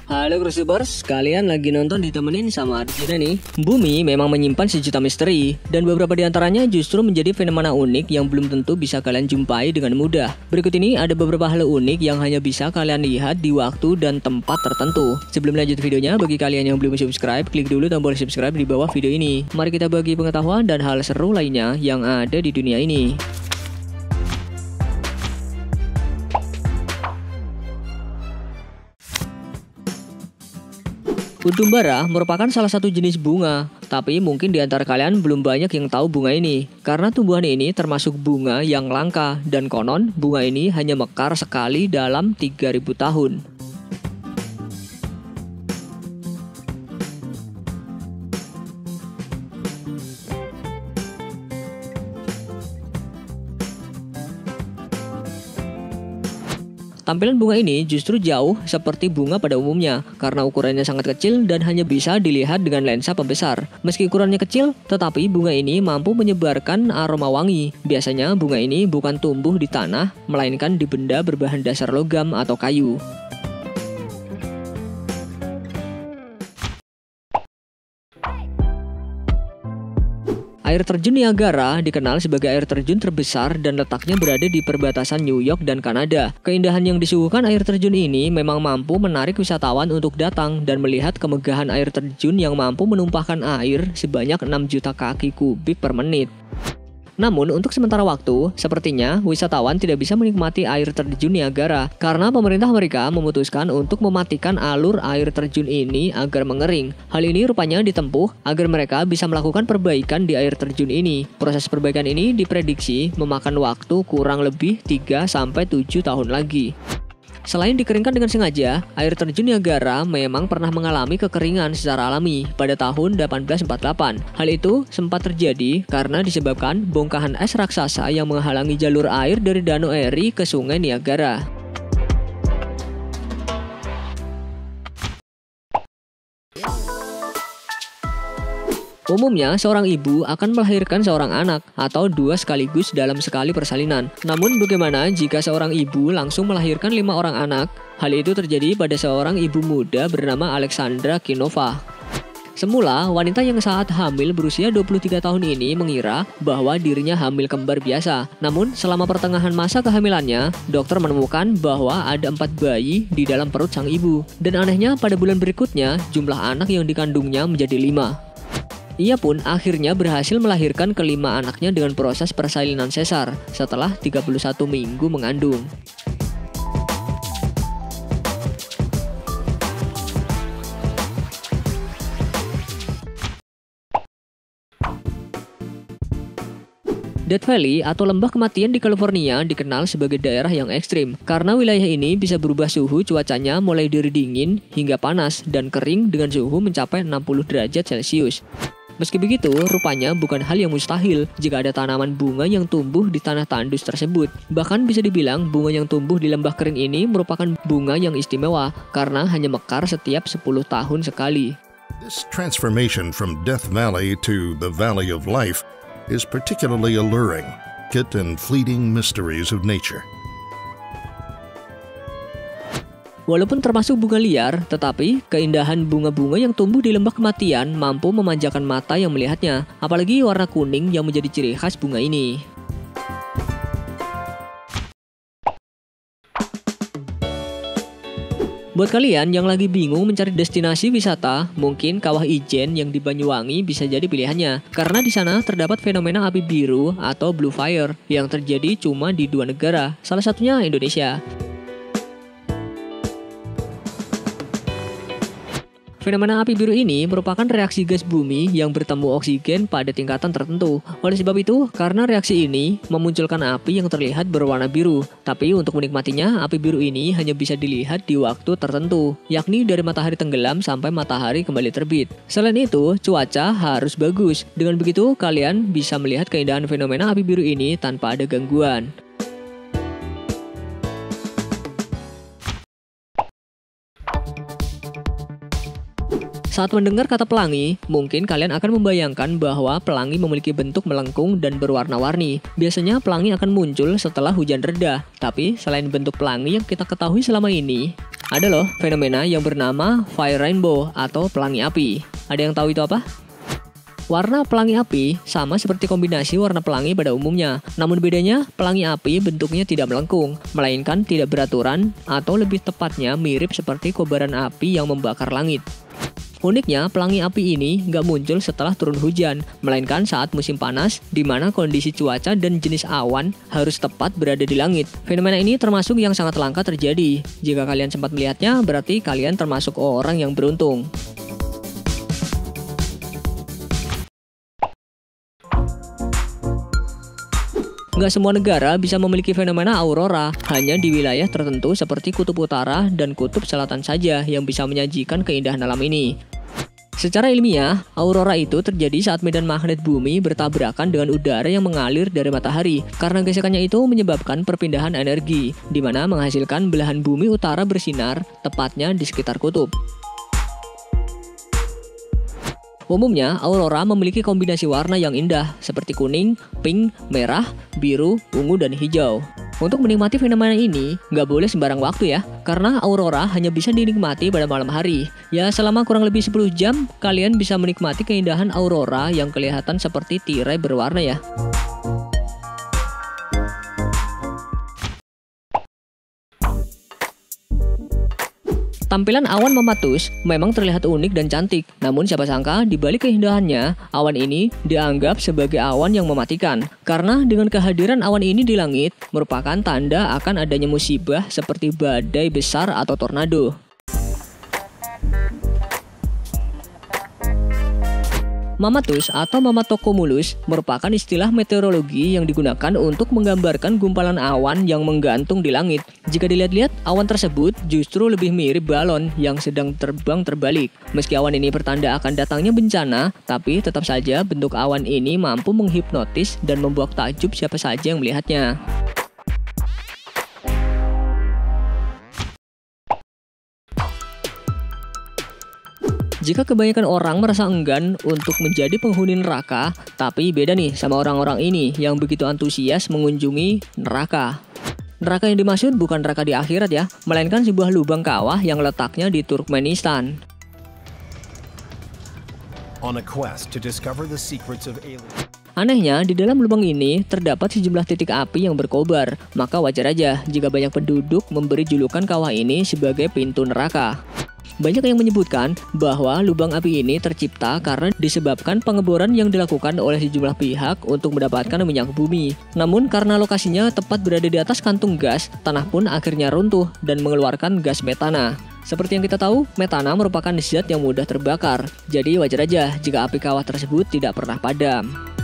Halo Cruisers, kalian lagi nonton ditemenin sama Arjuna nih. Bumi memang menyimpan sejuta misteri, dan beberapa diantaranya justru menjadi fenomena unik yang belum tentu bisa kalian jumpai dengan mudah. Berikut ini ada beberapa hal unik yang hanya bisa kalian lihat di waktu dan tempat tertentu. Sebelum lanjut videonya, bagi kalian yang belum subscribe, klik dulu tombol subscribe di bawah video ini. Mari kita bagi pengetahuan dan hal seru lainnya yang ada di dunia ini. Udum bara merupakan salah satu jenis bunga, tapi mungkin di antara kalian belum banyak yang tahu bunga ini. Karena tumbuhan ini termasuk bunga yang langka, dan konon bunga ini hanya mekar sekali dalam 3000 tahun. Tampilan bunga ini justru jauh seperti bunga pada umumnya karena ukurannya sangat kecil dan hanya bisa dilihat dengan lensa pembesar. Meski ukurannya kecil, tetapi bunga ini mampu menyebarkan aroma wangi. Biasanya bunga ini bukan tumbuh di tanah, melainkan di benda berbahan dasar logam atau kayu. Air terjun Niagara dikenal sebagai air terjun terbesar dan letaknya berada di perbatasan New York dan Kanada. Keindahan yang disuguhkan air terjun ini memang mampu menarik wisatawan untuk datang dan melihat kemegahan air terjun yang mampu menumpahkan air sebanyak 6 juta kaki kubik per menit. Namun untuk sementara waktu, sepertinya wisatawan tidak bisa menikmati air terjun Niagara karena pemerintah Amerika memutuskan untuk mematikan alur air terjun ini agar mengering. Hal ini rupanya ditempuh agar mereka bisa melakukan perbaikan di air terjun ini. Proses perbaikan ini diprediksi memakan waktu kurang lebih 3-7 tahun lagi. Selain dikeringkan dengan sengaja, air terjun Niagara memang pernah mengalami kekeringan secara alami pada tahun 1848. Hal itu sempat terjadi karena disebabkan bongkahan es raksasa yang menghalangi jalur air dari Danau Erie ke Sungai Niagara. Umumnya, seorang ibu akan melahirkan seorang anak atau dua sekaligus dalam sekali persalinan. Namun bagaimana jika seorang ibu langsung melahirkan 5 orang anak? Hal itu terjadi pada seorang ibu muda bernama Alexandra Kinova. Semula, wanita yang saat hamil berusia 23 tahun ini mengira bahwa dirinya hamil kembar biasa. Namun, selama pertengahan masa kehamilannya, dokter menemukan bahwa ada 4 bayi di dalam perut sang ibu. Dan anehnya, pada bulan berikutnya, jumlah anak yang dikandungnya menjadi 5. Ia pun akhirnya berhasil melahirkan kelima anaknya dengan proses persalinan sesar setelah 31 minggu mengandung. Death Valley atau lembah kematian di California dikenal sebagai daerah yang ekstrim karena wilayah ini bisa berubah suhu cuacanya mulai dari dingin hingga panas dan kering dengan suhu mencapai 60 derajat Celcius. Meski begitu, rupanya bukan hal yang mustahil jika ada tanaman bunga yang tumbuh di tanah tandus tersebut. Bahkan bisa dibilang bunga yang tumbuh di lembah kering ini merupakan bunga yang istimewa karena hanya mekar setiap 10 tahun sekali. This transformation from Death Valley to the Valley of Life is particularly alluring, intricate and fleeting mysteries of nature. Walaupun termasuk bunga liar, tetapi keindahan bunga-bunga yang tumbuh di lembah kematian mampu memanjakan mata yang melihatnya, apalagi warna kuning yang menjadi ciri khas bunga ini. Buat kalian yang lagi bingung mencari destinasi wisata, mungkin Kawah Ijen yang di Banyuwangi bisa jadi pilihannya. Karena di sana terdapat fenomena api biru atau blue fire yang terjadi cuma di 2 negara, salah satunya Indonesia. Fenomena api biru ini merupakan reaksi gas bumi yang bertemu oksigen pada tingkatan tertentu. Oleh sebab itu, karena reaksi ini memunculkan api yang terlihat berwarna biru. Tapi untuk menikmatinya, api biru ini hanya bisa dilihat di waktu tertentu, yakni dari matahari tenggelam sampai matahari kembali terbit. Selain itu, cuaca harus bagus. Dengan begitu, kalian bisa melihat keindahan fenomena api biru ini tanpa ada gangguan. Saat mendengar kata pelangi, mungkin kalian akan membayangkan bahwa pelangi memiliki bentuk melengkung dan berwarna-warni. Biasanya pelangi akan muncul setelah hujan reda, tapi selain bentuk pelangi yang kita ketahui selama ini, Ada loh fenomena yang bernama fire rainbow atau pelangi api. Ada yang tahu itu apa? Warna pelangi api sama seperti kombinasi warna pelangi pada umumnya. Namun bedanya, pelangi api bentuknya tidak melengkung, melainkan tidak beraturan atau lebih tepatnya mirip seperti kobaran api yang membakar langit. Uniknya, pelangi api ini nggak muncul setelah turun hujan, melainkan saat musim panas, di mana kondisi cuaca dan jenis awan harus tepat berada di langit. Fenomena ini termasuk yang sangat langka terjadi. Jika kalian sempat melihatnya, berarti kalian termasuk orang yang beruntung. Nggak semua negara bisa memiliki fenomena aurora, hanya di wilayah tertentu seperti Kutub Utara dan Kutub Selatan saja yang bisa menyajikan keindahan alam ini. Secara ilmiah, aurora itu terjadi saat medan magnet bumi bertabrakan dengan udara yang mengalir dari matahari. Karena gesekannya itu menyebabkan perpindahan energi, di mana menghasilkan belahan bumi utara bersinar, tepatnya di sekitar kutub. Umumnya, aurora memiliki kombinasi warna yang indah, seperti kuning, pink, merah, biru, ungu, dan hijau. Untuk menikmati fenomena ini, nggak boleh sembarang waktu ya, karena aurora hanya bisa dinikmati pada malam hari. Ya, selama kurang lebih 10 jam, kalian bisa menikmati keindahan aurora yang kelihatan seperti tirai berwarna ya. Tampilan awan mematus memang terlihat unik dan cantik, namun siapa sangka di balik keindahannya, awan ini dianggap sebagai awan yang mematikan. Karena dengan kehadiran awan ini di langit, merupakan tanda akan adanya musibah seperti badai besar atau tornado. Mamatus atau Mammatocumulus merupakan istilah meteorologi yang digunakan untuk menggambarkan gumpalan awan yang menggantung di langit. Jika dilihat-lihat, awan tersebut justru lebih mirip balon yang sedang terbang terbalik. Meski awan ini pertanda akan datangnya bencana, tapi tetap saja bentuk awan ini mampu menghipnotis dan membuat takjub siapa saja yang melihatnya. Jika kebanyakan orang merasa enggan untuk menjadi penghuni neraka, tapi beda nih sama orang-orang ini yang begitu antusias mengunjungi neraka. Neraka yang dimaksud bukan neraka di akhirat ya, melainkan sebuah lubang kawah yang letaknya di Turkmenistan. On a quest to discover the secrets of aliens. Anehnya, di dalam lubang ini terdapat sejumlah titik api yang berkobar, maka wajar aja jika banyak penduduk memberi julukan kawah ini sebagai pintu neraka. Banyak yang menyebutkan bahwa lubang api ini tercipta karena disebabkan pengeboran yang dilakukan oleh sejumlah pihak untuk mendapatkan minyak bumi. Namun karena lokasinya tepat berada di atas kantung gas, tanah pun akhirnya runtuh dan mengeluarkan gas metana. Seperti yang kita tahu, metana merupakan zat yang mudah terbakar. Jadi wajar aja jika api kawah tersebut tidak pernah padam.